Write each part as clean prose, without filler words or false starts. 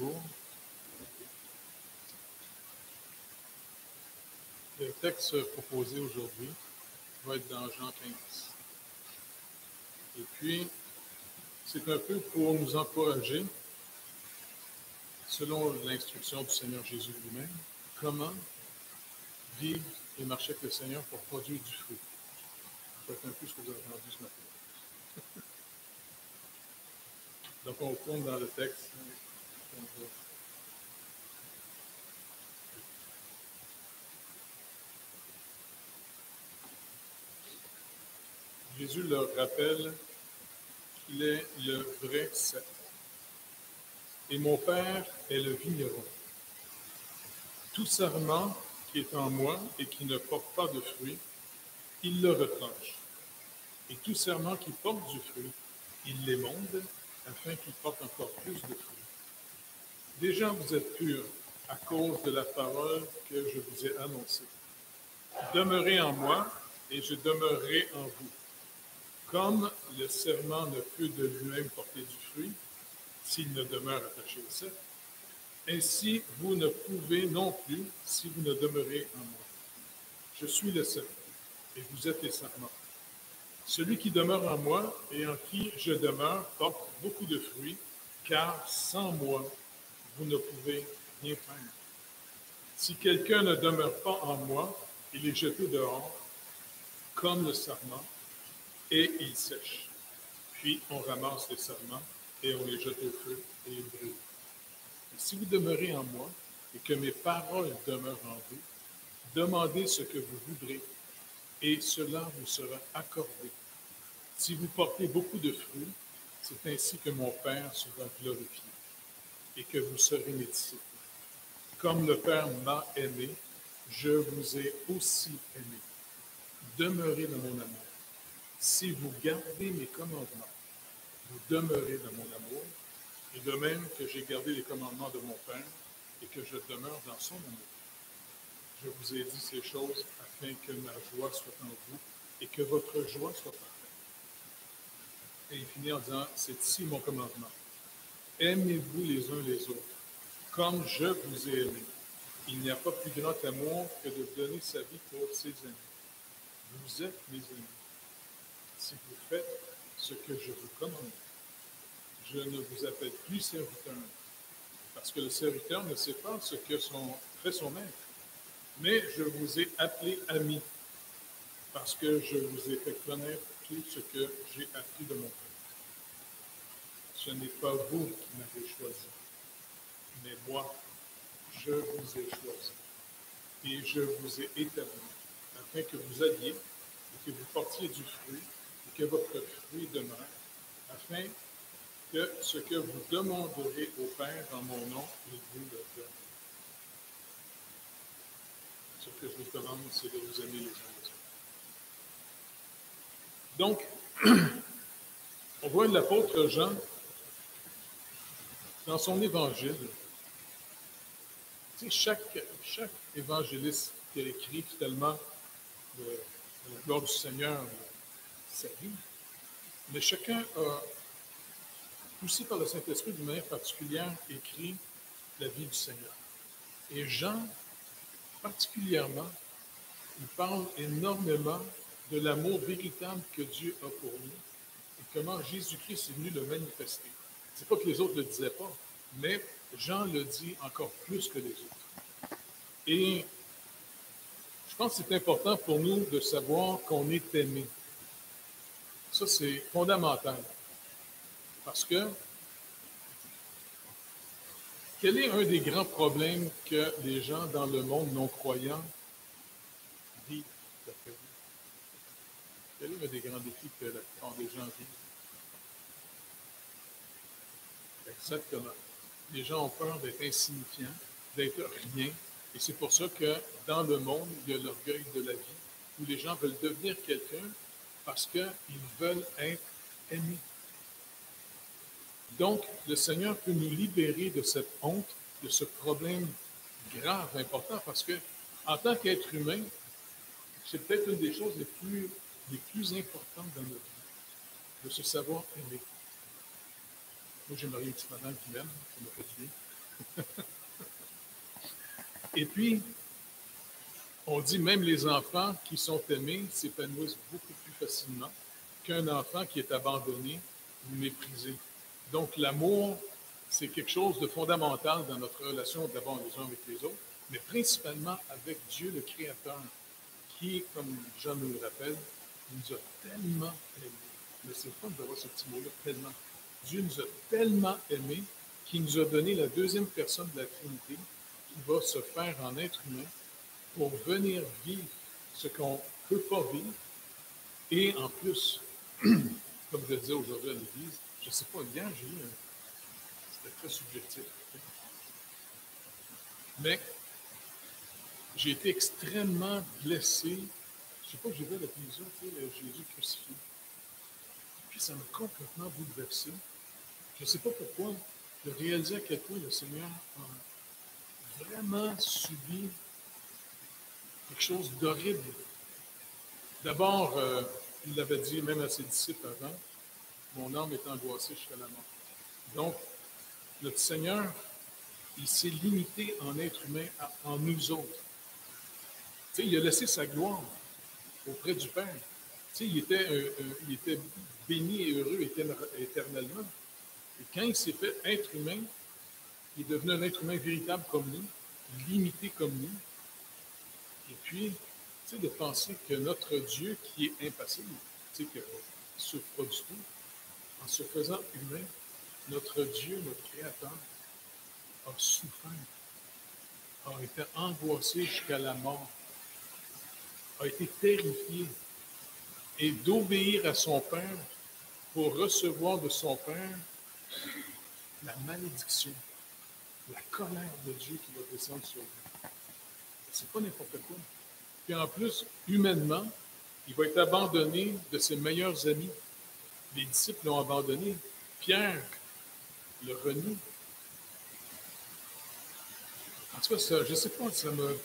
Bonjour. Le texte proposé aujourd'hui va être dans Jean 15. Et puis, c'est un peu pour nous encourager, selon l'instruction du Seigneur Jésus lui-même, comment vivre et marcher avec le Seigneur pour produire du fruit. Ça va être un peu ce que vous avez entendu ce matin. Donc, on retourne dans le texte. Jésus leur rappelle qu'il est le vrai cep. Et mon Père est le vigneron. Tout sarment qui est en moi et qui ne porte pas de fruit, il le retranche. Et tout sarment qui porte du fruit, il l'émonde, afin qu'il porte encore plus de fruits. Déjà vous êtes purs à cause de la parole que je vous ai annoncée. Demeurez en moi, et je demeurerai en vous. Comme le serment ne peut de lui-même porter du fruit, s'il ne demeure attaché au cep, ainsi vous ne pouvez non plus si vous ne demeurez en moi. Je suis le cep, et vous êtes les sarments. Celui qui demeure en moi et en qui je demeure porte beaucoup de fruits, car sans moi, vous ne pouvez rien faire. Si quelqu'un ne demeure pas en moi, il est jeté dehors, comme le sarment, et il sèche. Puis on ramasse les sarments et on les jette au feu et ils brûlent. Et si vous demeurez en moi et que mes paroles demeurent en vous, demandez ce que vous voudrez, et cela vous sera accordé. Si vous portez beaucoup de fruits, c'est ainsi que mon Père sera glorifié et que vous serez mes disciples. Comme le Père m'a aimé, je vous ai aussi aimé. Demeurez dans mon amour. Si vous gardez mes commandements, vous demeurez dans mon amour, et de même que j'ai gardé les commandements de mon Père et que je demeure dans son amour. Je vous ai dit ces choses afin que ma joie soit en vous et que votre joie soit parfaite. Et il finit en disant, c'est ici mon commandement. Aimez-vous les uns les autres, comme je vous ai aimé. Il n'y a pas plus grand amour que de donner sa vie pour ses amis. Vous êtes mes amis, si vous faites ce que je vous commande. Je ne vous appelle plus serviteur, parce que le serviteur ne sait pas ce que fait son maître. Mais je vous ai appelé ami, parce que je vous ai fait connaître tout ce que j'ai appris de mon Père. Ce n'est pas vous qui m'avez choisi, mais moi, je vous ai choisi. Et je vous ai établi, afin que vous alliez, et que vous portiez du fruit, et que votre fruit demeure, afin que ce que vous demanderez au Père en mon nom, il vous le donne. Ce que je vous demande, c'est de vous aimer les uns les autres. Donc, on voit l'apôtre Jean, dans son évangile, tu sais, chaque évangéliste qui a écrit finalement de la gloire du Seigneur, sa vie, mais chacun a, poussé par le Saint-Esprit d'une manière particulière, écrit la vie du Seigneur. Et Jean, particulièrement, il parle énormément de l'amour véritable que Dieu a pour nous et comment Jésus-Christ est venu le manifester. C'est pas que les autres ne le disaient pas, mais Jean le dit encore plus que les autres. Et je pense que c'est important pour nous de savoir qu'on est aimé. Ça, c'est fondamental. Parce que quel est un des grands problèmes que les gens dans le monde non-croyants vivent, d'après vous? Quel est un des grands défis que la plupart des gens vivent? Exactement. Les gens ont peur d'être insignifiants, d'être rien. Et c'est pour ça que dans le monde, il y a l'orgueil de la vie, où les gens veulent devenir quelqu'un parce qu'ils veulent être aimés. Donc, le Seigneur peut nous libérer de cette honte, de ce problème grave, important, parce que en tant qu'être humain, c'est peut-être une des choses les plus importantes dans notre vie, de se savoir aimer. Moi, j'aimerais une petite madame qui m'aime, ça me fait du bien. Et puis, on dit même les enfants qui sont aimés s'épanouissent beaucoup plus facilement qu'un enfant qui est abandonné ou méprisé. Donc, l'amour, c'est quelque chose de fondamental dans notre relation d'abord les uns avec les autres, mais principalement avec Dieu, le Créateur, qui, comme Jean nous le rappelle, nous a tellement aimés. Mais c'est fun d'avoir ce petit mot-là, tellement. Dieu nous a tellement aimés qu'il nous a donné la deuxième personne de la Trinité qui va se faire en être humain pour venir vivre ce qu'on ne peut pas vivre. Et en plus, comme je le disais aujourd'hui à l'Église, je ne sais pas, hier, j'ai eu c'était très subjectif. Mais j'ai été extrêmement blessé. Je ne sais pas, j'ai vu à la télévision, Jésus crucifié. Puis ça m'a complètement bouleversé. Je ne sais pas pourquoi. Je réalisais à quel point le Seigneur a vraiment subi quelque chose d'horrible. D'abord, il l'avait dit même à ses disciples avant, mon âme est angoissée jusqu'à la mort. Donc, notre Seigneur, il s'est limité en être humain en nous autres. Tu sais, il a laissé sa gloire auprès du Père. Tu sais, il était béni et heureux éternellement. Et quand il s'est fait être humain, il est devenu un être humain véritable comme nous, limité comme nous. Et puis, tu sais, de penser que notre Dieu, qui est impassible, tu sais, qui ne souffre pas du tout, en se faisant humain, notre Dieu, notre Créateur, a souffert, a été angoissé jusqu'à la mort, a été terrifié, et d'obéir à son Père pour recevoir de son Père la malédiction, la colère de Dieu qui va descendre sur lui. C'est pas n'importe quoi. Puis en plus, humainement, il va être abandonné de ses meilleurs amis. Les disciples l'ont abandonné. Pierre le renie. En tout cas, ça, je ne sais pas, ça me...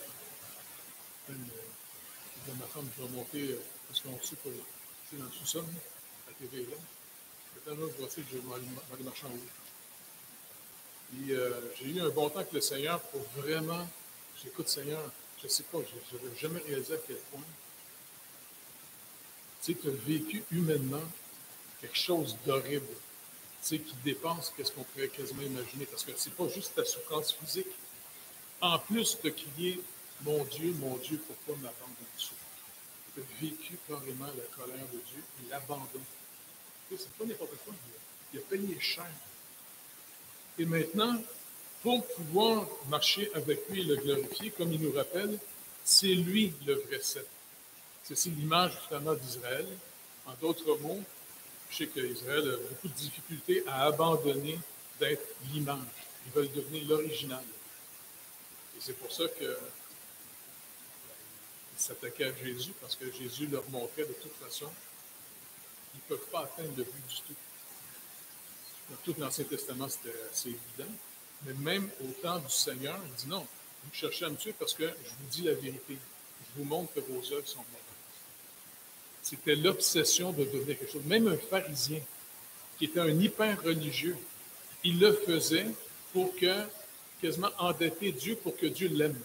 Ma femme, je vais monter, parce qu'on sait pas, c'est dans le sous-sol, la TV est là. Maintenant, je vais essayer, je vais aller marcher en haut. Puis j'ai eu un bon temps avec le Seigneur pour vraiment, j'écoute Seigneur, je ne sais pas, je n'avais jamais réalisé à quel point, tu sais, tu as vécu humainement quelque chose d'horrible, tu sais, qui dépasse ce qu'on pourrait quasiment imaginer, parce que c'est pas juste ta souffrance physique. En plus de crier, mon Dieu, pourquoi m'abandonnes-tu? Tu as vécu carrément la colère de Dieu et l'abandon. C'est pas n'importe quoi. Il a payé cher. Et maintenant, pour pouvoir marcher avec lui et le glorifier, comme il nous rappelle, c'est lui le vrai sceptre. C'est l'image justement d'Israël. En d'autres mots, je sais qu'Israël a beaucoup de difficultés à abandonner d'être l'image. Ils veulent devenir l'original. Et c'est pour ça qu'ils s'attaquaient à Jésus, parce que Jésus leur montrait de toute façon qu'ils ne peuvent pas atteindre le but du tout. Dans tout l'Ancien Testament, c'était assez évident. Mais même au temps du Seigneur, il dit non, vous cherchez à me tuer parce que je vous dis la vérité. Je vous montre que vos œuvres sont mauvaises. C'était l'obsession de devenir quelque chose. Même un pharisien, qui était un hyper religieux, il le faisait pour quasiment endetter Dieu pour que Dieu l'aime.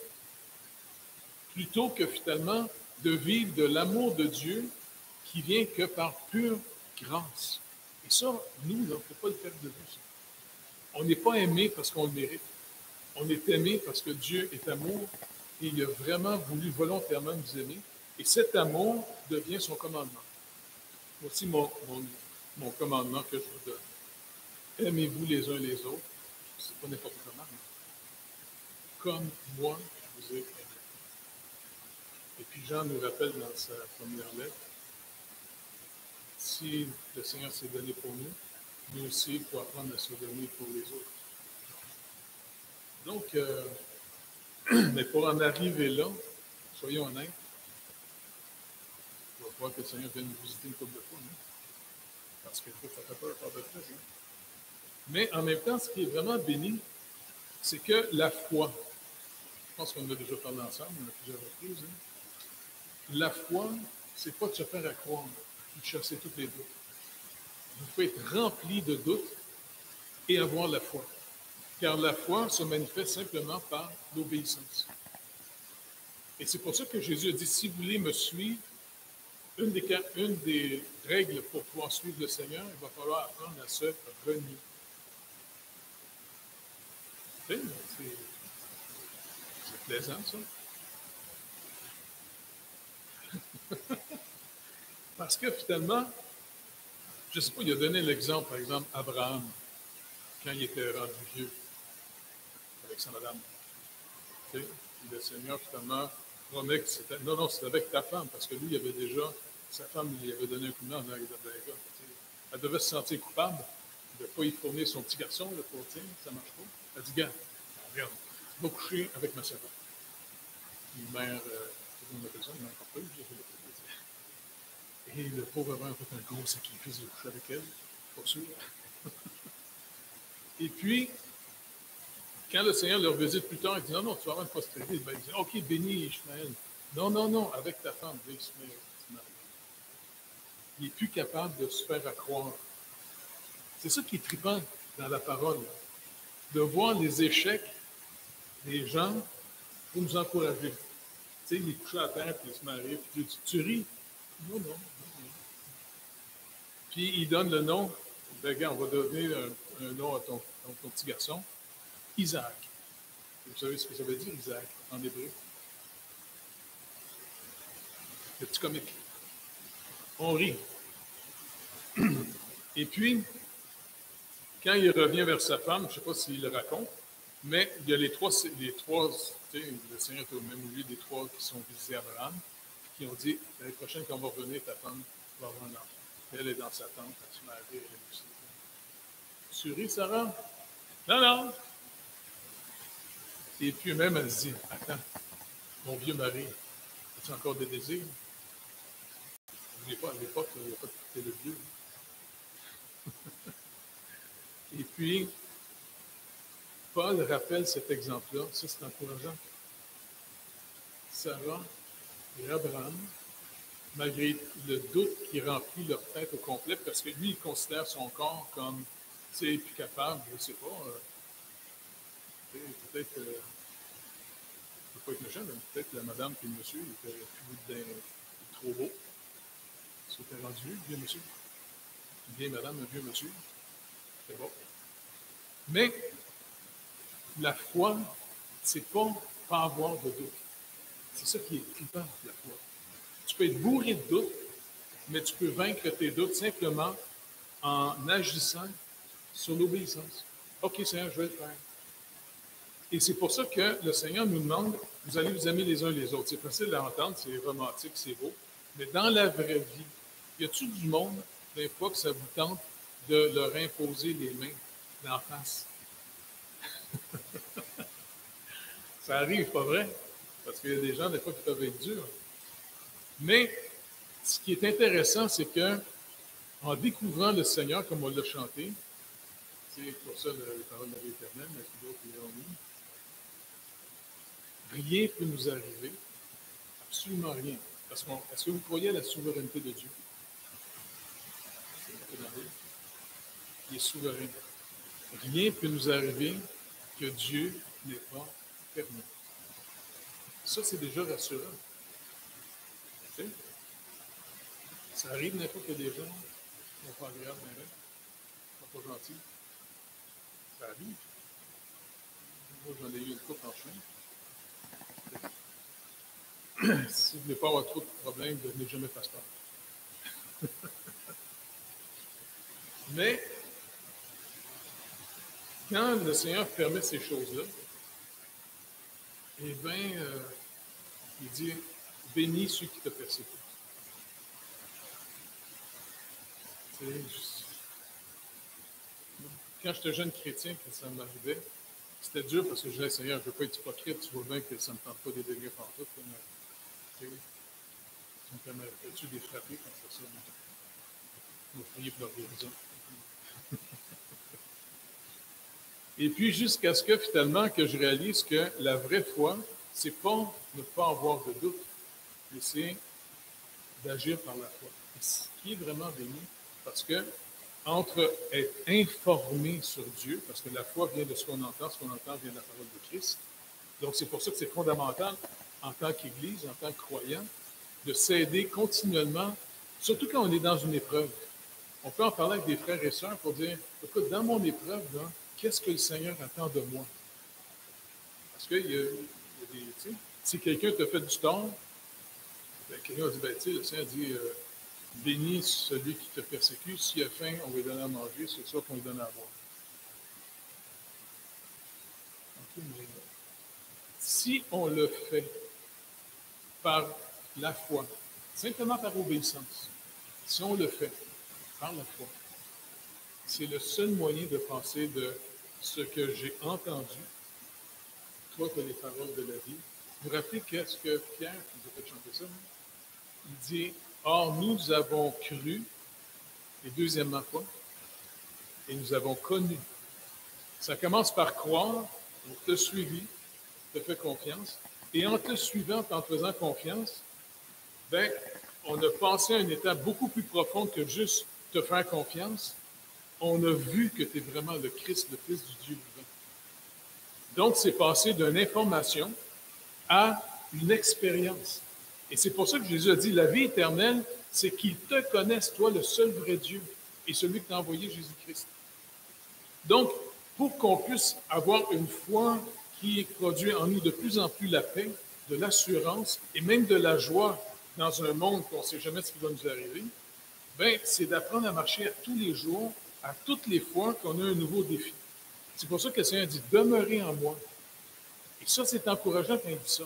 Plutôt que finalement de vivre de l'amour de Dieu qui vient que par pure grâce. Et ça, nous, il ne faut pas le faire de vue. On n'est pas aimé parce qu'on le mérite. On est aimé parce que Dieu est amour et il a vraiment voulu volontairement nous aimer. Et cet amour devient son commandement. Voici mon commandement que je vous donne. Aimez-vous les uns les autres. C'est pas n'importe comment. Comme moi, je vous ai aimé. Et puis Jean nous rappelle dans sa première lettre, si le Seigneur s'est donné pour nous, nous aussi, il faut apprendre à se donner pour les autres. Donc, mais pour en arriver là, soyons honnêtes, il va falloir que le Seigneur vienne nous visiter une couple de fois, hein? Parce que ça fait peur par de près. Hein? Mais en même temps, ce qui est vraiment béni, c'est que la foi, je pense qu'on en a déjà parlé ensemble à plusieurs reprises, hein? La foi, c'est pas de se faire à croire, de chasser toutes les doutes. Vous pouvez être rempli de doutes et avoir la foi. car la foi se manifeste simplement par l'obéissance. Et c'est pour ça que Jésus a dit, si vous voulez me suivre, une des règles pour pouvoir suivre le Seigneur, il va falloir apprendre à se renier. C'est plaisant, ça. Parce que finalement, je ne sais pas, il a donné l'exemple, par exemple, Abraham, quand il était rendu vieux, avec sa madame. Tu sais, le Seigneur, finalement, promet que c'était. Non, non, c'était avec ta femme, parce que lui, il avait déjà. Sa femme lui avait donné un coup de main dans les gars. Elle devait se sentir coupable de ne pas y fournir son petit garçon, là, pour dire, ça ne marche pas. Elle dit, gars, regarde, je vais coucher avec ma servante. Une mère, comment on appelle ça, une mère porteuse, je sais pas. Et le pauvre Abraham a fait un gros sacrifice de coucher avec elle, pas sûr. Et puis, quand le Seigneur leur visite plus tard, il dit, non, non, tu vas avoir une postérité. Ben, il dit, OK, bénis Ishmaël. Non, non, non, avec ta femme, Ishmaël. Il n'est plus capable de se faire accroire. C'est ça qui est trippant dans la parole, de voir les échecs des gens pour nous encourager. Tu sais, il est couché à terre, puis il se marie, puis tu ris. Non, non, non. Puis il donne le nom, ben, regarde, on va donner un nom à ton petit garçon, Isaac. Vous savez ce que ça veut dire, Isaac, en hébreu? Le petit comique. On rit. Et puis, quand il revient vers sa femme, je ne sais pas s'il le raconte, mais il y a les trois, tu sais, le Seigneur est au même milieu des trois qui sont visités à Abraham, qui ont dit, l'année prochaine, quand on va revenir, ta femme va avoir un enfant. Elle est dans sa tente, elle se marie, elle est aussi. Tu ris, Sarah? Non, non. Et puis même, elle se dit, attends, mon vieux mari, as-tu encore des désirs? N'oubliez pas, à l'époque, il n'y a pas de le vieux. Et puis, Paul rappelle cet exemple-là, ça c'est encourageant. Sarah et Abraham, malgré le doute qui remplit leur tête au complet, parce que lui, il considère son corps comme, tu sais, plus capable, je ne sais pas, peut-être, je ne veux pas être méchant, mais peut-être la madame et le monsieur étaient plus trop beau. C'était rendu vieux monsieur. Une vieille madame, un vieux monsieur. C'est bon. Mais la foi, c'est pas avoir de doute. C'est ça qui est trippant, la foi. Tu peux être bourré de doutes, mais tu peux vaincre tes doutes simplement en agissant sur l'obéissance. OK, Seigneur, je vais le faire. Et c'est pour ça que le Seigneur nous demande, vous allez vous aimer les uns les autres. C'est facile à entendre, c'est romantique, c'est beau, mais dans la vraie vie, y a-t-il du monde, des fois, que ça vous tente de leur imposer les mains d'en face? Ça arrive, pas vrai? Parce qu'il y a des gens, des fois, qui peuvent être durs. Mais ce qui est intéressant, c'est que en découvrant le Seigneur, comme on l'a chanté, c'est pour ça les paroles de l'Éternel, mais d'autres l'ont mis, rien ne peut nous arriver, absolument rien. Est-ce que vous croyez à la souveraineté de Dieu? Il est souverain. Rien ne peut nous arriver que Dieu n'ait pas permis. Ça, c'est déjà rassurant. Tu sais? Ça arrive n'importe que des gens qui ne sont pas agréables, mais ne sont pas gentils. Ça arrive. Moi, j'en ai eu une couple en chemin. Si vous ne voulez pas avoir trop de problèmes, ne devenez jamais pasteur. Mais, quand le Seigneur permet ces choses-là, eh bien, il dit, bénis ceux qui te persécutent. Quand j'étais jeune chrétien, quand ça m'arrivait, c'était dur parce que je disais, Seigneur, je ne veux pas être hypocrite, tu vois bien que ça ne me tente pas de déléguer par tout. Tu me permettrais-tu de les frapper quand ça? Je vais prier pour leur guérison. Et puis, jusqu'à ce que finalement, que je réalise que la vraie foi, c'est pas ne pas avoir de doute, mais c'est d'agir par la foi. Et ce qui est vraiment béni, parce que entre être informé sur Dieu, parce que la foi vient de ce qu'on entend vient de la parole de Christ. Donc, c'est pour ça que c'est fondamental, en tant qu'Église, en tant que croyant, de s'aider continuellement, surtout quand on est dans une épreuve. On peut en parler avec des frères et sœurs pour dire, écoute, dans mon épreuve, qu'est-ce que le Seigneur attend de moi? Parce que si quelqu'un te fait du tort, ben, quelqu'un va dire, ben, le Seigneur dit, bénis celui qui te persécute, s'il a faim, on va lui donner à manger, c'est ça qu'on lui donne à boire. Okay, mais si on le fait par la foi, simplement par obéissance, si on le fait par la foi, c'est le seul moyen de passer de ce que j'ai entendu, toi tu as les paroles de la vie. Vous vous rappelez qu'est-ce que Pierre, qui nous a fait chanter ça, il dit, or nous avons cru, et deuxièmement quoi? Et nous avons connu. Ça commence par croire, on t'a suivi, te fait confiance, et en te suivant, en te faisant confiance, ben, on a passé à une étape beaucoup plus profonde que juste te faire confiance. On a vu que tu es vraiment le Christ, le Fils du Dieu vivant. Donc, c'est passé d'une information à une expérience. Et c'est pour ça que Jésus a dit, la vie éternelle, c'est qu'ils te connaissent, toi, le seul vrai Dieu, et celui que tu as envoyé, Jésus-Christ. Donc, pour qu'on puisse avoir une foi qui produit en nous de plus en plus la paix, de l'assurance et même de la joie dans un monde qu'on ne sait jamais ce qui va nous arriver, ben, c'est d'apprendre à marcher à tous les jours, à toutes les fois qu'on a un nouveau défi. C'est pour ça que le Seigneur dit, demeurez en moi. Et ça, c'est encourageant quand il dit ça.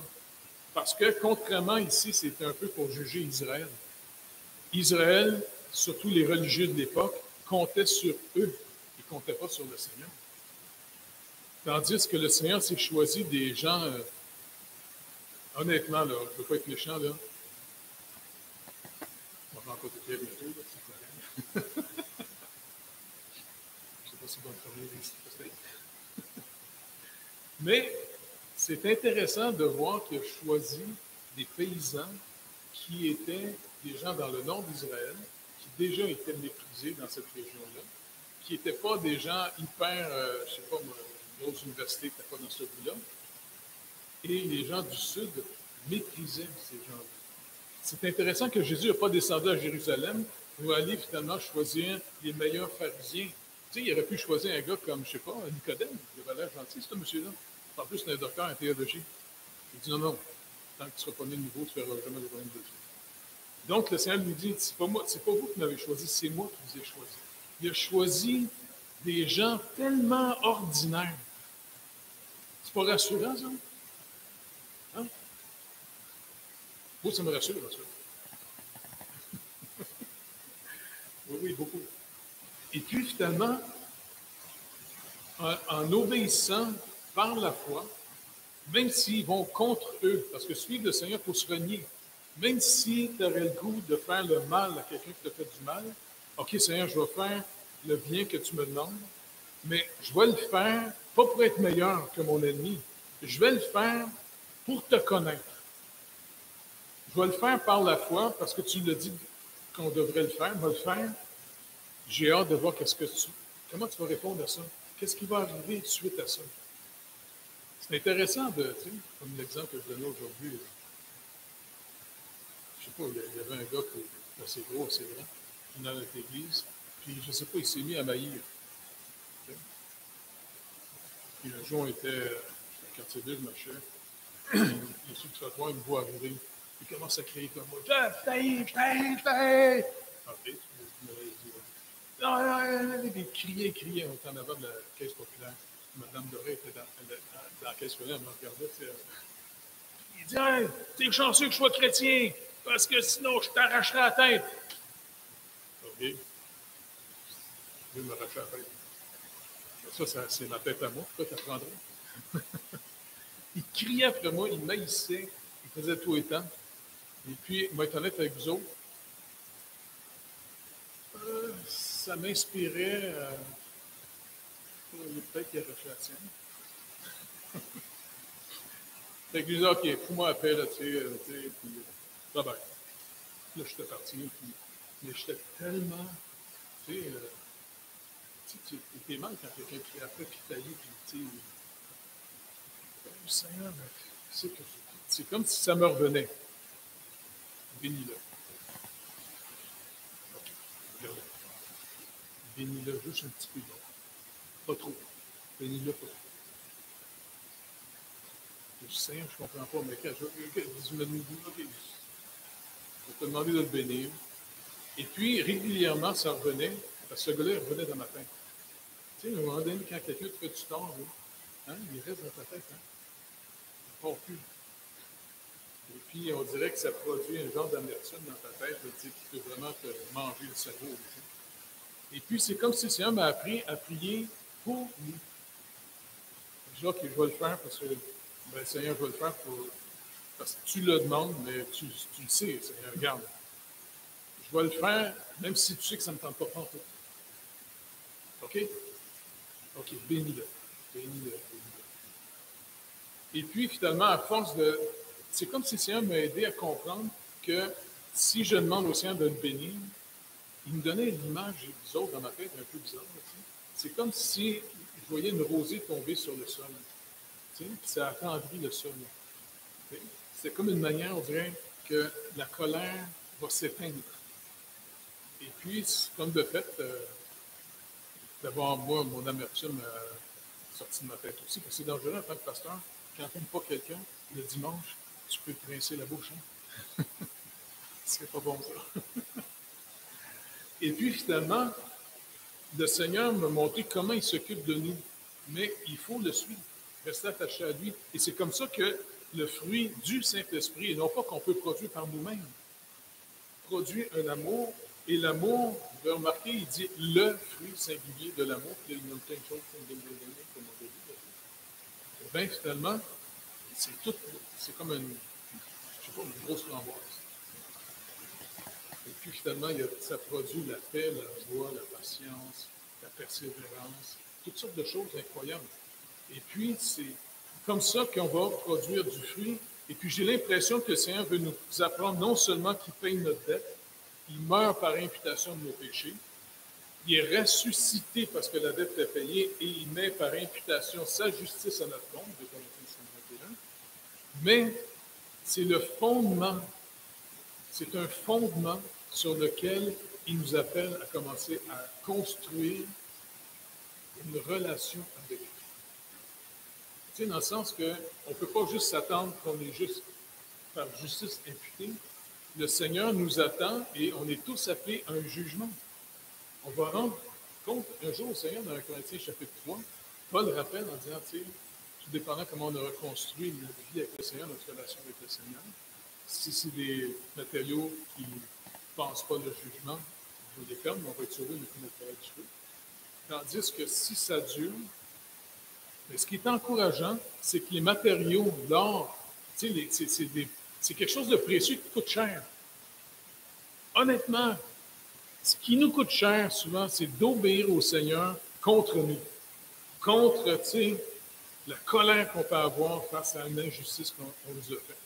Parce que, contrairement ici, c'est un peu pour juger Israël. Israël, surtout les religieux de l'époque, comptaient sur eux. Ils ne comptaient pas sur le Seigneur. Tandis que le Seigneur s'est choisi des gens, honnêtement, là, je ne veux pas être méchant, là. On va rencontrer Pierre bientôt, là, c'est clair. Je ne sais pas si on va travailler ici, peut-être. Mais c'est intéressant de voir qu'il a choisi des paysans qui étaient des gens dans le nord d'Israël, qui déjà étaient méprisés dans cette région-là, qui n'étaient pas des gens hyper, je ne sais pas, grosse université qui n'étaient pas dans ce bout-là. Et les gens du sud méprisaient ces gens-là. C'est intéressant que Jésus n'a pas descendu à Jérusalem pour aller finalement choisir les meilleurs pharisiens. Tu sais, il aurait pu choisir un gars comme, je ne sais pas, Nicodème, il avait l'air gentil, ce monsieur-là. En plus, c'est un docteur en théologie. Il dit non, tant que tu ne seras pas né de nouveau, tu ne verras jamais le royaume de Dieu. Donc, le Seigneur lui dit, c'est pas moi, c'est pas vous qui m'avez choisi, c'est moi qui vous ai choisi. Il a choisi des gens tellement ordinaires. C'est pas rassurant, ça? Hein? Moi, ça me rassure, ça. Oui, oui, beaucoup. Et puis, finalement, en obéissant par la foi, même s'ils vont contre eux, parce que suivre le Seigneur, il faut se renier. Même si tu aurais le goût de faire le mal à quelqu'un qui t'a fait du mal, OK, Seigneur, je vais faire le bien que tu me demandes, mais je vais le faire pas pour être meilleur que mon ennemi. Je vais le faire pour te connaître. Je vais le faire par la foi, parce que tu l'as dit qu'on devrait le faire. Je vais le faire. J'ai hâte de voir comment tu vas répondre à ça. Qu'est-ce qui va arriver suite à ça? C'est intéressant de, tu sais, comme l'exemple que je donnais aujourd'hui. Je sais pas, il y avait un gars qui était assez gros, assez grand, dans notre église, puis je sais pas, il s'est mis à maillir. Okay? Puis un jour, on était au quartier 2, je marchais, il est sur le trottoir, il me voit arriver, il commence à crier comme moi, je t'haïs, je t'haïs, je t'haïs! OK, non, il criait, on était en avant de la caisse populaire. Madame Doré était dans la caisse populaire, elle me regardait, il dit, hey, t'es chanceux que je sois chrétien, parce que sinon, je t'arracherai la tête. OK. Je veux m'arracher la tête. Ça, c'est ma tête à moi. Pourquoi t'apprendrais? Il criait après moi, il maïssait, il faisait tout et temps. Et puis, moi, être honnête avec vous autres, ça m'inspirait. Peut-être qu'il arrachait la tienne. Fait que je disais, OK, fous-moi la paix, là, tu sais, puis, bye Là, j'étais parti, puis, mais j'étais tellement, tu sais, Tu t'es mal quand quelqu'un crie après, puis taillé, puis tu sais, oh, Seigneur, c'est comme si ça me revenait. Bénis-le. OK, regarde. Bénis-le juste un petit peu, là. Pas trop. Bénis-le pas trop. Je dis, Seigneur, je ne comprends pas, mais quand je me dis, OK, je vais te demander de le bénir. Et puis, régulièrement, ça revenait, parce que ce gars-là, il revenait dans ma tête. Tu sais, à un moment donné, quand quelqu'un te fait du tort, là, hein, il reste dans ta tête. Hein? Il ne part plus. Et puis, on dirait que ça produit un genre d'amertume dans ta tête, tu sais, qui peut vraiment te manger le cerveau. Tu sais. Et puis, c'est comme si le Seigneur m'a appris à prier pour nous. Je dis, OK, je vais le faire parce que, ben, Seigneur, je vais le faire parce que tu le demandes, mais tu le sais, Seigneur, regarde. Je vais le faire, même si tu sais que ça ne me tente pas pantoute. OK? OK, bénis-le. Bénis-le, bénis-le. Et puis, finalement, à force de... C'est comme si le Seigneur m'a aidé à comprendre que si je demande au Seigneur de le bénir, il me donnait l'image des autres dans ma tête un peu bizarre. C'est comme si je voyais une rosée tomber sur le sol. Puis ça attendrit le sol. C'est comme une manière, on dirait, que la colère va s'éteindre. Et puis, comme de fait, d'avoir, moi, mon amertume sorti de ma tête aussi, parce que c'est dangereux en tant que pasteur. Quand tu n'aimes pas quelqu'un, le dimanche, tu peux te rincer la bouche. Hein? C'est pas bon, ça. Et puis, finalement, le Seigneur m'a montré comment il s'occupe de nous. Mais il faut le suivre, rester attaché à lui. Et c'est comme ça que le fruit du Saint-Esprit, et non pas qu'on peut produire par nous-mêmes, produit un amour. Et l'amour, vous avez remarqué, il dit le fruit singulier de l'amour. Puis là, il nomme plein de choses comme on a dit. Et bien, finalement, c'est comme je sais pas, une grosse framboise. Et puis finalement, ça produit la paix, la joie, la patience, la persévérance, toutes sortes de choses incroyables. Et puis, c'est comme ça qu'on va produire du fruit. Et puis, j'ai l'impression que le Seigneur veut nous apprendre non seulement qu'il paye notre dette, il meurt par imputation de nos péchés, il est ressuscité parce que la dette est payée et il met par imputation sa justice à notre compte, 2 Corinthiens 5, 21. Mais c'est le fondement, c'est un fondement sur lequel il nous appelle à commencer à construire une relation avec lui. Tu sais, dans le sens qu'on ne peut pas juste s'attendre qu'on est juste par justice imputée. Le Seigneur nous attend et on est tous appelés à un jugement. On va rendre compte un jour au Seigneur dans 1 Corinthiens chapitre 3. Paul rappelle en disant, tu sais, tout dépendant comment on a reconstruit notre vie avec le Seigneur, notre relation avec le Seigneur, si c'est des matériaux qui ne pensent pas le jugement, on les ferme, on va être sauvé depuis notre travail du feu. Tandis que si ça dure, mais ce qui est encourageant, c'est que les matériaux, l'or, tu sais, c'est quelque chose de précieux qui coûte cher. Honnêtement, ce qui nous coûte cher souvent, c'est d'obéir au Seigneur contre nous, contre, tu sais, la colère qu'on peut avoir face à une injustice qu'on nous a faite.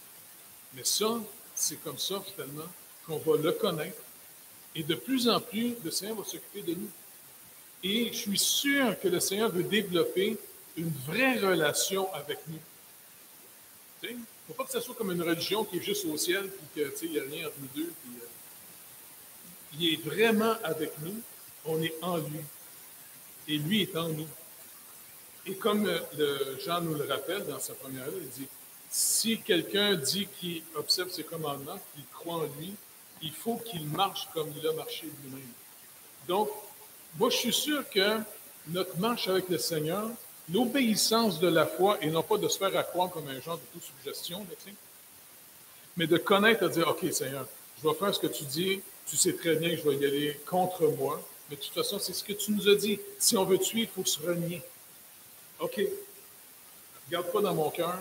Mais ça, c'est comme ça, finalement, qu'on va le connaître. Et de plus en plus, le Seigneur va s'occuper de nous. Et je suis sûr que le Seigneur veut développer une vraie relation avec nous. Il ne faut pas que ce soit comme une religion qui est juste au ciel, puis qu'il n'y a rien entre nous deux. Puis, il est vraiment avec nous, on est en lui. Et lui est en nous. Et comme Jean nous le rappelle dans sa première lettre, il dit, si quelqu'un dit qu'il observe ses commandements, qu'il croit en lui, il faut qu'il marche comme il a marché lui-même. Donc, moi, je suis sûr que notre marche avec le Seigneur, l'obéissance de la foi, et non pas de se faire accroire comme un genre de suggestion, mais de connaître, de dire, OK, Seigneur, je vais faire ce que tu dis, tu sais très bien que je vais y aller contre moi, mais de toute façon, c'est ce que tu nous as dit. Si on veut te suivre, il faut se renier. OK, garde pas dans mon cœur,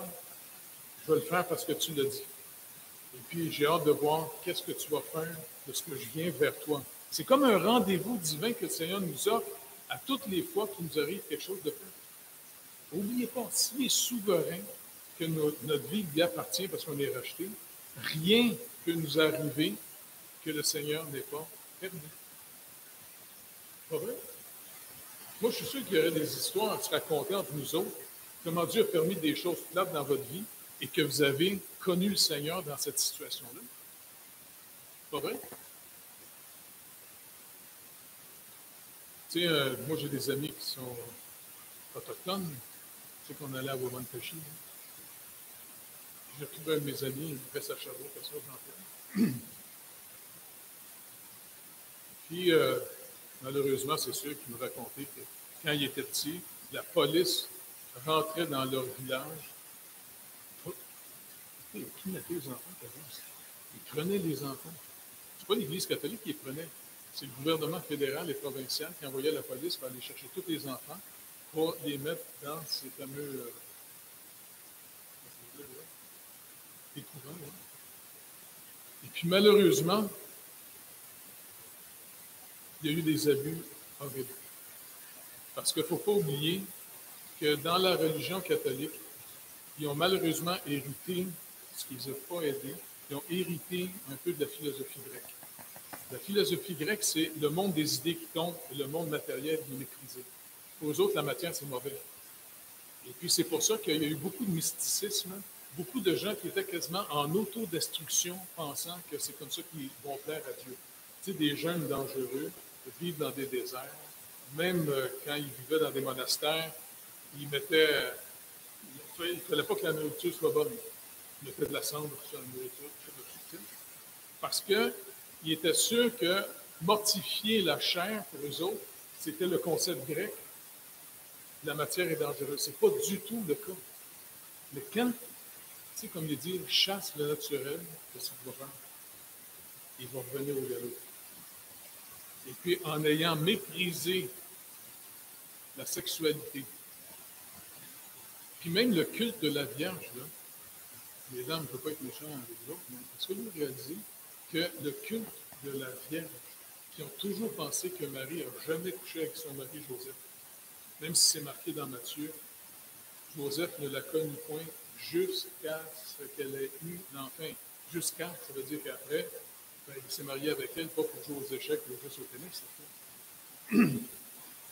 je vais le faire parce que tu l'as dit. Et puis, j'ai hâte de voir qu'est-ce que tu vas faire de ce que je viens vers toi. C'est comme un rendez-vous divin que le Seigneur nous offre à toutes les fois qu'il nous arrive quelque chose de fait. N'oubliez pas, s'il est souverain, que notre vie lui appartient parce qu'on est racheté, rien peut nous arriver que le Seigneur n'ait pas permis. Pas vrai? Moi, je suis sûr qu'il y aurait des histoires à se raconter entre nous autres, comment Dieu a permis des choses plates dans votre vie et que vous avez connu le Seigneur dans cette situation-là. Pas vrai? Tu sais, moi, j'ai des amis qui sont autochtones. Tu sais qu'on allait à Wabantashi. J'ai retrouvé un de mes amis, il reste à Sherbrooke, à ça, j'en fais. Puis, malheureusement, c'est sûr qu'il me racontait que quand il était petit, la police rentrait dans leur village. Ils kidnappaient les enfants, ils prenaient les enfants. C'est pas l'Église catholique qui les prenait. C'est le gouvernement fédéral et provincial qui envoyait la police pour aller chercher tous les enfants pour les mettre dans ces fameux écouvants. Là. Et puis malheureusement, il y a eu des abus horribles. Parce qu'il ne faut pas oublier que dans la religion catholique, ils ont malheureusement hérité, ce qui ne les a pas aidés, ils ont hérité un peu de la philosophie grecque. La philosophie grecque, c'est le monde des idées qui compte et le monde matériel qui est méprisé. Pour eux autres, la matière, c'est mauvais. Et puis, c'est pour ça qu'il y a eu beaucoup de mysticisme, beaucoup de gens qui étaient quasiment en autodestruction, pensant que c'est comme ça qu'ils vont plaire à Dieu. Tu sais, des jeunes dangereux vivent dans des déserts. Même quand ils vivaient dans des monastères, ils mettaient. Il ne fallait pas que la nourriture soit bonne. Ils mettaient de la cendre sur la nourriture, parce qu'ils étaient sûrs que mortifier la chair, pour eux autres, c'était le concept grec. La matière est dangereuse. Ce n'est pas du tout le cas. Mais quand, tu sais, comme il dit, chasse le naturel, qu'est-ce qu'il va faire? Il va revenir au galop. Et puis, en ayant méprisé la sexualité, puis même le culte de la Vierge, là, mesdames, je ne peux pas être méchant avec vous autres, mais est-ce que vous réalisez que le culte de la Vierge, qui ont toujours pensé que Marie n'a jamais couché avec son mari Joseph, même si c'est marqué dans Matthieu, Joseph ne la connut point jusqu'à ce qu'elle ait eu l'enfant. Jusqu'à, ça veut dire qu'après, ben, il s'est marié avec elle, pas pour jouer aux échecs ou juste au tennis.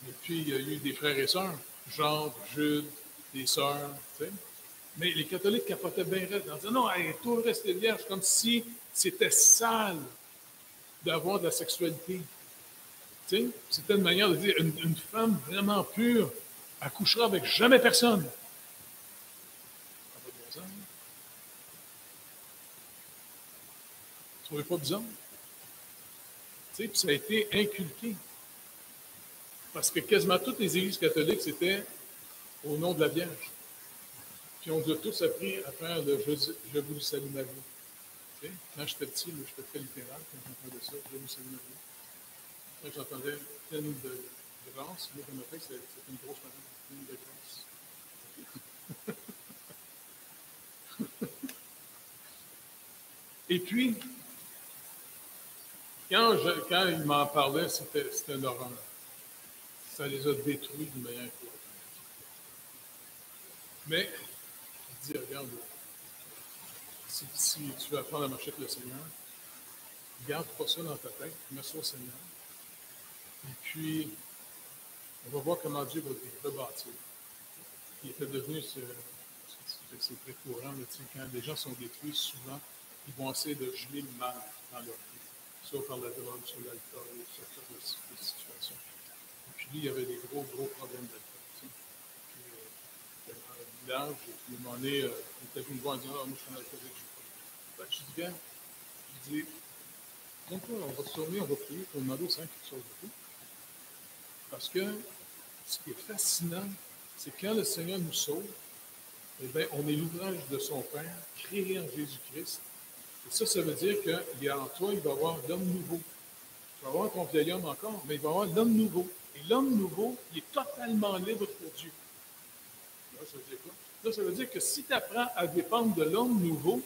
Et puis, il y a eu des frères et sœurs, Jean, Jude, des sœurs, tu sais. Mais les catholiques capotaient bien raide en disant non, elle est tout restée vierge, comme si c'était sale d'avoir de la sexualité. Tu sais, c'était une manière de dire une femme vraiment pure accouchera avec jamais personne. Ça n'a pas de bon sens. Hein? Vous ne trouvez pas bizarre? Tu sais, puis ça a été inculqué. Parce que quasiment toutes les églises catholiques, c'était au nom de la Vierge. Puis on nous a tous appris à faire le Je vous salue Marie. Tu sais, quand j'étais petit, j'étais très littéral quand j'entendais ça, Je vous salue Marie. Quand j'entendais pleine de grâce, moi, je me rappelle que c'était une grosse Marie, pleine de grâce. Et puis, quand il m'en parlait, c'était une horreur. Ça les a détruits d'une manière incroyable. Mais, je dis, regarde, si tu veux apprendre à marcher avec le Seigneur, garde pas ça dans ta tête, mets ça au Seigneur. Et puis, on va voir comment Dieu va te rebâtir. Il était devenu, c'est très courant, mais quand les gens sont détruits, souvent, ils vont essayer de geler le mal dans leur vie, soit par la drogue, soit l'alcool, soit toutes les situations. Et puis lui, il y avait des gros problèmes d'alcool. Dans le village, et puis à un moment donné, il était venu me voir en disant ah, moi, je suis un alcoolique, je ne sais pas. Je dis bien, je dis, donc on va se tourner, on va prier pour demander au Seigneur quelque chose de tout. Parce que ce qui est fascinant, c'est quand le Seigneur nous sauve, eh bien, on est l'ouvrage de son Père, créé en Jésus-Christ. Et ça veut dire qu'en toi, il va y avoir l'homme nouveau. Tu vas avoir ton vieil homme encore, mais il va y avoir l'homme nouveau. Et l'homme nouveau, il est totalement libre pour Dieu. Là, ça veut dire quoi? Là, ça veut dire que si tu apprends à dépendre de l'homme nouveau,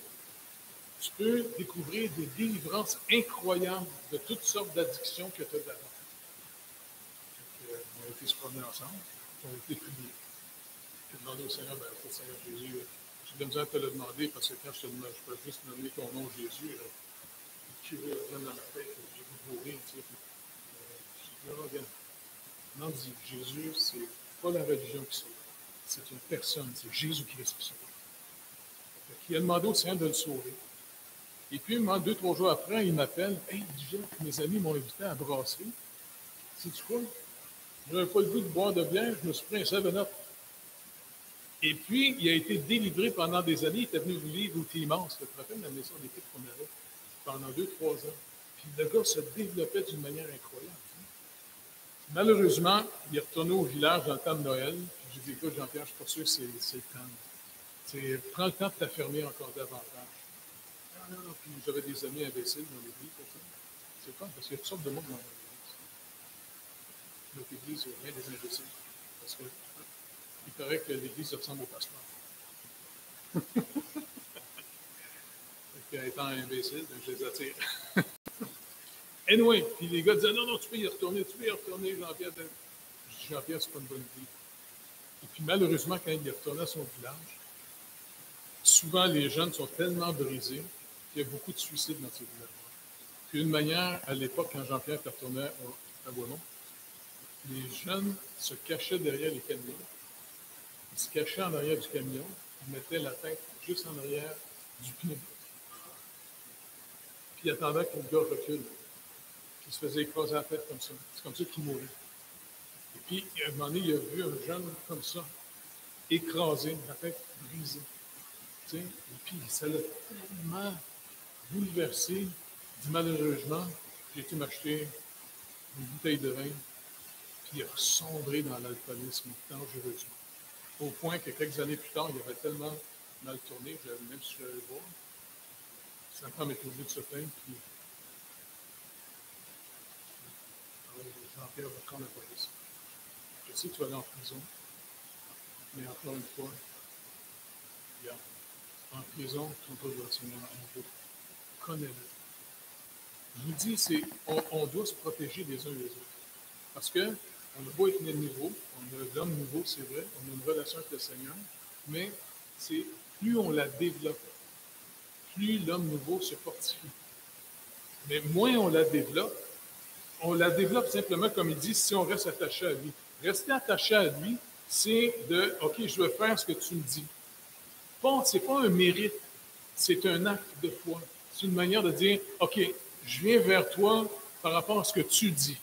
tu peux découvrir des délivrances incroyables de toutes sortes d'addictions que tu as d'avant. On a été se promener ensemble, on a été prier. J'ai demandé au Seigneur, au Seigneur Jésus, j'ai de la misère à te le demander parce que quand je peux juste nommer ton nom Jésus, le curé revient dans ma tête, j'ai voulu mourir, tu sais. Je dis, regarde. Non, dit Jésus, c'est pas la religion qui sauve. C'est une personne, c'est Jésus-Christ qui sauve. Il a demandé au Seigneur de le sauver. Et puis, moi, 2-3 jours après, il m'appelle. Hey, Jeff, mes amis m'ont invité à la brasserie. Sais-tu quoi? Je n'avais pas le goût de boire de bière, je me suis pris un 7-Up. Et puis, il a été délivré pendant des années. Il était venu vivre au Timance, tu te rappelles la maison d'équipe qu'on avait, pendant 2-3 ans. Puis le gars se développait d'une manière incroyable. Malheureusement, il est retourné au village dans le temps de Noël. Puis j'ai dit, écoute, Jean-Pierre, je suis pas sûr que c'est le temps. Prends le temps de t'affirmer encore davantage. Non, non, non. Puis j'avais des amis imbéciles dans l'église. C'est fun parce qu'il y a toutes sortes de monde dans l'église. Notre église, il y a rien des imbéciles. Parce que il paraît que l'église ressemble au passeport. Étant imbécile, je les attire. Anyway, puis les gars disaient, non, non, tu peux y retourner, Jean-Pierre. Je dis, Jean-Pierre, c'est pas une bonne idée. Et puis malheureusement, quand il est retourné à son village, souvent les jeunes sont tellement brisés qu'il y a beaucoup de suicides dans ces villages. Puis d'une manière, à l'époque, quand Jean-Pierre retournait à Boismont, les jeunes se cachaient derrière les camions. Ils se cachaient en arrière du camion, ils mettaient la tête juste en arrière du pneu. Puis ils attendaient que le gars recule. Puis il se faisait écraser la tête comme ça. C'est comme ça qu'il mourait. Et puis, à un moment donné, il a vu un jeune comme ça, écrasé, la tête brisée. Tu sais? Et puis, ça l'a tellement bouleversé. Il dit, malheureusement, j'ai été m'acheter une bouteille de vin, puis il a sombré dans l'alcoolisme dangereusement. Au point que quelques années plus tard, il avait tellement mal tourné, même si je l'allais le voir, sa femme est obligée de se plaindre, puis Jean-Pierre va prendre la police. Je sais que tu vas aller en prison, mais encore une fois, regarde, en prison, tu n'as pas de Seigneur à nouveau. Connais-le. Je vous dis, on doit se protéger les uns les autres. Parce que on a beau être né de nouveau, on a l'homme nouveau, c'est vrai, on a une relation avec le Seigneur, mais c'est plus on la développe, plus l'homme nouveau se fortifie. Mais moins on la développe simplement, comme il dit, si on reste attaché à lui. Rester attaché à lui, c'est de, OK, je veux faire ce que tu me dis. Ce n'est pas un mérite, c'est un acte de foi. C'est une manière de dire, OK, je viens vers toi par rapport à ce que tu dis.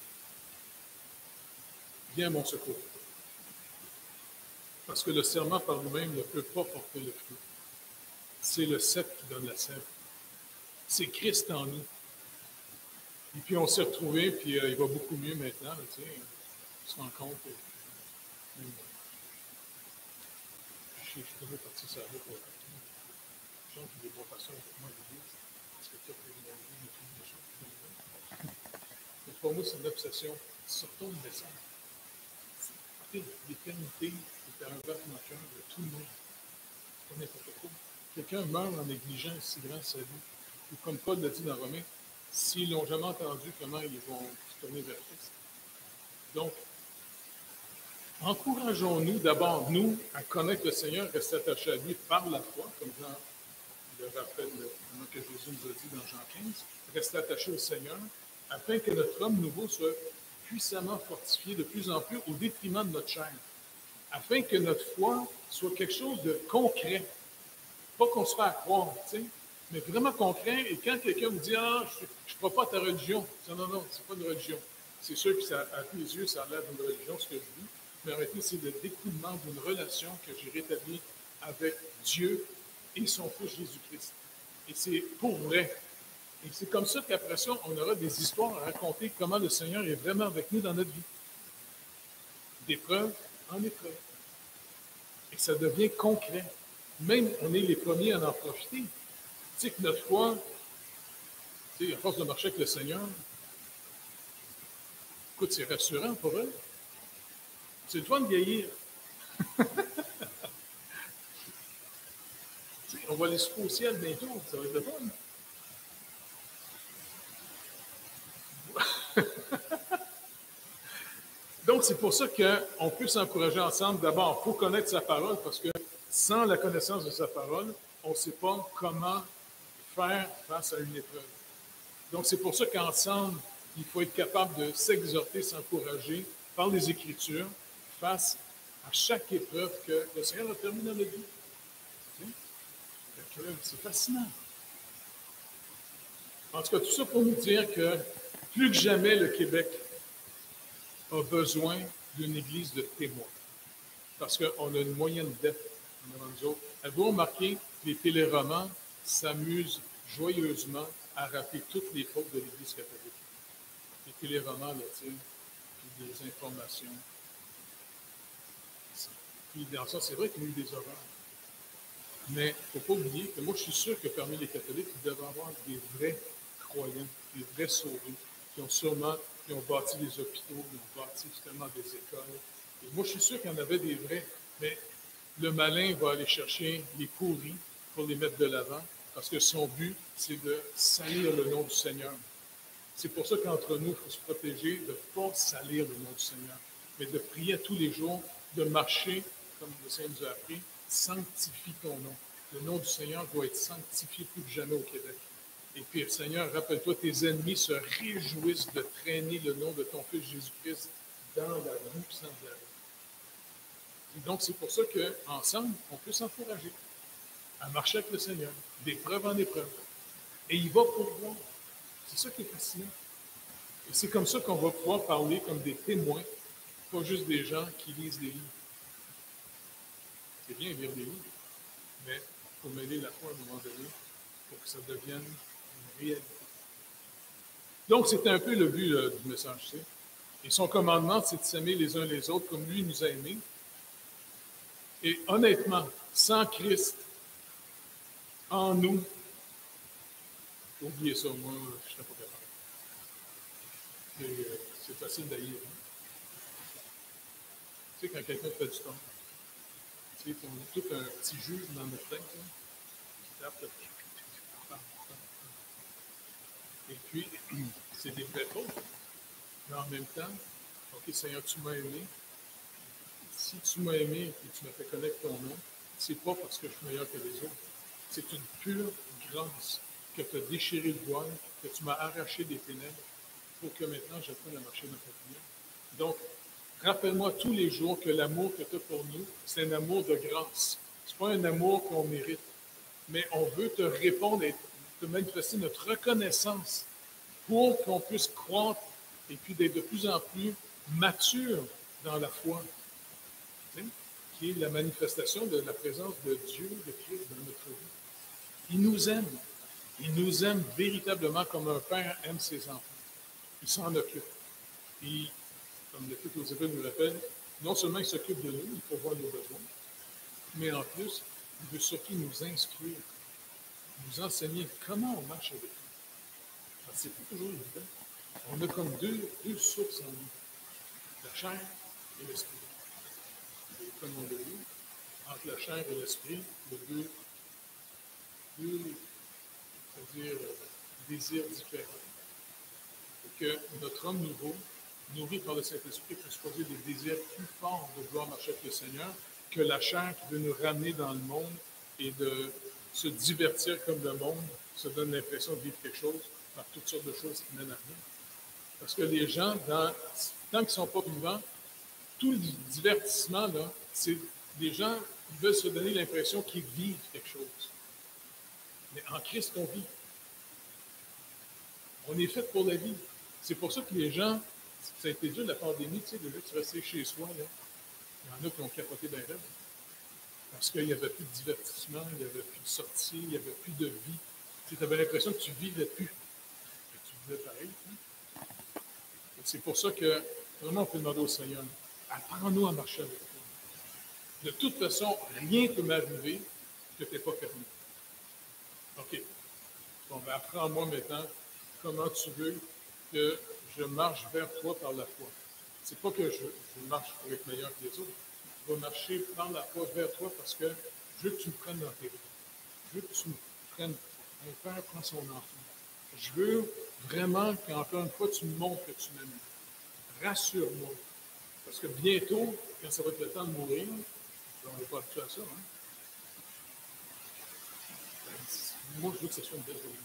Viens à mon secours. Parce que le serment par lui-même ne peut pas porter le fruit. C'est le cep qui donne la sève. C'est Christ en nous. Et puis on s'est retrouvés, puis il va beaucoup mieux maintenant. Là, tu sais, on se rend compte. Je suis toujours parti sur la route pour les gens qui ne voient pas ça avec moi à l'église. Parce que tu as fait une église, des choses. Mais pour moi, c'est une obsession. Sortons de message. L'éternité est à un battre dans le cœur de tout le monde. C'est pas n'importe quoi. Quelqu'un meurt en négligeant un si grand salut. Ou comme Paul l'a dit dans Romains, s'ils n'ont jamais entendu, comment ils vont se tourner vers Christ. Donc, encourageons-nous d'abord, nous, à connaître le Seigneur, rester attachés à lui par la foi, comme Jean le rappelle, que Jésus nous a dit dans Jean 15, rester attachés au Seigneur, afin que notre homme nouveau soit puissamment fortifié de plus en plus au détriment de notre chair, afin que notre foi soit quelque chose de concret. Pas qu'on se fasse croire, tu sais, mais vraiment concret. Et quand quelqu'un vous dit, ah, je ne crois pas à ta religion, non, non, non, c'est pas une religion. C'est sûr que ça, à mes yeux, ça a l'air d'une religion, ce que je dis, mais en réalité, c'est le découlement d'une relation que j'ai rétablie avec Dieu et son Fils Jésus-Christ. Et c'est pour vrai. Et c'est comme ça qu'après ça, on aura des histoires à raconter comment le Seigneur est vraiment avec nous dans notre vie. D'épreuve en épreuve. Et ça devient concret. Même on est les premiers à en profiter. Tu sais que notre foi, tu sais, à force de marcher avec le Seigneur, écoute, c'est rassurant pour eux. C'est le fun de vieillir. On va aller se au ciel bientôt, ça va être le fun. Donc, c'est pour ça qu'on peut s'encourager ensemble. D'abord, il faut connaître sa parole, parce que sans la connaissance de sa parole, on ne sait pas comment faire face à une épreuve. Donc, c'est pour ça qu'ensemble, il faut être capable de s'exhorter, s'encourager par les Écritures, face à chaque épreuve que le Seigneur a permis dans notre vie. C'est fascinant. En tout cas, tout ça pour nous dire que plus que jamais, le Québec a besoin d'une église de témoins. Parce qu'on a une moyenne dette devant nous autres. Avez-vous remarqué que les téléromans s'amusent joyeusement à rappeler toutes les fautes de l'Église catholique? Les téléromans, là, tu sais, puis des informations. Puis dans ça, c'est vrai qu'il y a eu des horreurs. Mais il ne faut pas oublier que moi, je suis sûr que parmi les catholiques, il devait y avoir des vrais croyants, des vrais sauvés, qui ont bâti des hôpitaux, qui ont bâti justement des écoles. Et moi, je suis sûr qu'il y en avait des vrais, mais le malin va aller chercher les pourris pour les mettre de l'avant, parce que son but, c'est de salir le nom du Seigneur. C'est pour ça qu'entre nous, il faut se protéger de ne pas salir le nom du Seigneur, mais de prier tous les jours, de marcher, comme le Seigneur nous a appris, sanctifie ton nom. Le nom du Seigneur doit être sanctifié plus que jamais au Québec. Et puis, Seigneur, rappelle-toi, tes ennemis se réjouissent de traîner le nom de ton Fils Jésus-Christ dans la boue sans arrêt. Et donc, c'est pour ça qu'ensemble, on peut s'encourager à marcher avec le Seigneur, d'épreuve en épreuve. Et il va pourvoir. C'est ça qui est fascinant. Et c'est comme ça qu'on va pouvoir parler comme des témoins, pas juste des gens qui lisent des livres. C'est bien lire des livres, mais il faut mêler la foi à un moment donné pour que ça devienne une réalité. Donc, c'était un peu le but du message, tu sais. Et son commandement, c'est de s'aimer les uns les autres comme lui nous a aimés. Et honnêtement, sans Christ en nous, oubliez ça, moi, je ne serais pas capable. C'est facile d'haïr. Hein? Tu sais, quand quelqu'un te fait du tort, tu sais, on a tout un petit jus dans notre tête, là, qui tape, là. Et puis, c'est des vraies fautes. Mais en même temps, OK, Seigneur, tu m'as aimé. Si tu m'as aimé et que tu m'as fait connaître ton nom, c'est pas parce que je suis meilleur que les autres. C'est une pure grâce que tu as déchiré le voile, que tu m'as arraché des ténèbres pour que maintenant j'apprenne à marcher dans ta lumière. Donc, rappelle-moi tous les jours que l'amour que tu as pour nous, c'est un amour de grâce. Ce n'est pas un amour qu'on mérite, mais on veut te répondre et te manifester notre reconnaissance pour qu'on puisse croître et puis d'être de plus en plus mature dans la foi, qui est la manifestation de la présence de Dieu, de Christ dans notre vie. Il nous aime. Il nous aime véritablement comme un père aime ses enfants. Il s'en occupe. Et, comme l'Épître aux Hébreux nous rappelle, non seulement il s'occupe de nous, il faut voir nos besoins, mais en plus, il veut surtout nous instruire, nous enseigner comment on marche avec lui. Parce que c'est pas toujours évident. On a comme deux sources en nous, la chair et l'esprit. Et comme on l'a dit, entre la chair et l'esprit, il y a deux c'est-à-dire désirs différents. Et que notre homme nouveau, nourri par le Saint-Esprit, peut se produire des désirs plus forts de vouloir marcher avec le Seigneur que la chair qui veut nous ramener dans le monde et de se divertir comme le monde, se donne l'impression de vivre quelque chose par toutes sortes de choses qui mènent à rien. Parce que les gens, tant qu'ils ne sont pas vivants, tout le divertissement, là, c'est des gens qui veulent se donner l'impression qu'ils vivent quelque chose. Mais en Christ, on vit. On est fait pour la vie. C'est pour ça que les gens, ça a été dur de la pandémie, tu sais, de juste rester chez soi. Là. Il y en a qui ont capoté d'un rêve. Parce qu'il n'y avait plus de divertissement, il n'y avait plus de sortie, il n'y avait plus de vie. Tu avais l'impression que tu ne vivais plus. Que tu vivais pareil. Hein? Et c'est pour ça que vraiment on peut demander au Seigneur, apprends-nous à marcher avec toi. De toute façon, rien ne peut m'arriver que tu n'aies pas permis. OK. Bon, ben apprends-moi maintenant comment tu veux que je marche vers toi par la foi. C'est pas que je marche pour être meilleur que les autres. Je vais marcher par la foi vers toi parce que je veux que tu me prennes dans tes bras. Je veux que tu me prennes. Un père prend son enfant. Je veux vraiment qu'encore une fois, tu me montres que tu m'aimes. Rassure-moi. Parce que bientôt, quand ça va être le temps de mourir, on n'est pas habitué à ça, hein? Ben, moi, je veux que ce soit une belle journée.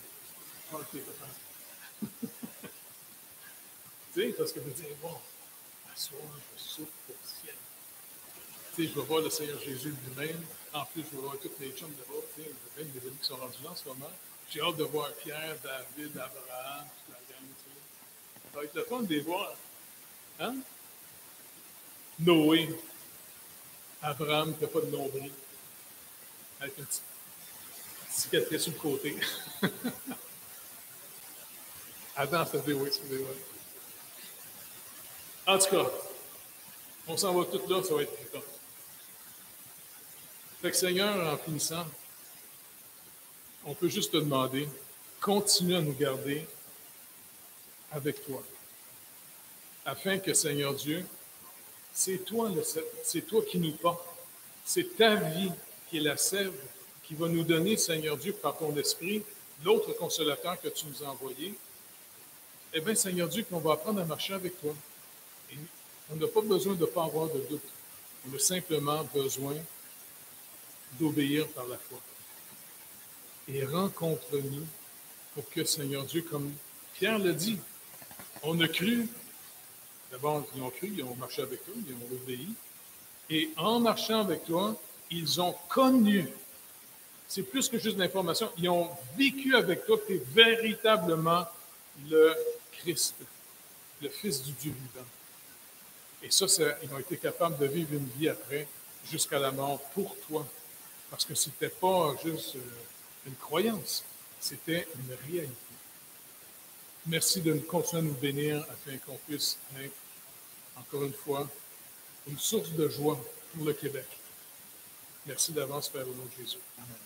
Tu sais, parce que je me dis, bon, ce soir, je souffre pour le ciel. Tu sais, je vais voir le Seigneur Jésus lui-même. En plus, je vais voir tous les chums de bas. Tu sais, même mes amis qui sont rendus là en ce moment. J'ai hâte de voir Pierre, David, Abraham, toute la gang. Tu sais. Ça va être le fun de les voir. Hein? Noé, Abraham qui n'a pas de nombril, avec une petite cicatrice sur le côté. Adam, ça se dit oui, excusez-moi. En tout cas, on s'en va tout là, ça va être plus tard. Fait que Seigneur, en finissant, on peut juste te demander, continue à nous garder avec toi, afin que, Seigneur Dieu, c'est toi qui nous portes, c'est ta vie qui est la sève, qui va nous donner, Seigneur Dieu, par ton esprit, l'autre consolateur que tu nous as envoyé. Eh bien, Seigneur Dieu, qu'on va apprendre à marcher avec toi. Et on n'a pas besoin de ne pas avoir de doute. On a simplement besoin d'obéir par la foi. Et rencontre-nous pour que, Seigneur Dieu, comme Pierre l'a dit, on a cru, d'abord ils ont cru, ils ont marché avec toi, ils ont obéi, et en marchant avec toi, ils ont connu, c'est plus que juste l'information, ils ont vécu avec toi que tu es véritablement le Christ, le Fils du Dieu vivant. Et ça, ils ont été capables de vivre une vie après, jusqu'à la mort, pour toi. Parce que ce n'était pas juste une croyance, c'était une réalité. Merci de continuer à nous bénir afin qu'on puisse être, encore une fois, une source de joie pour le Québec. Merci d'avance, Père, au nom de Jésus. Amen.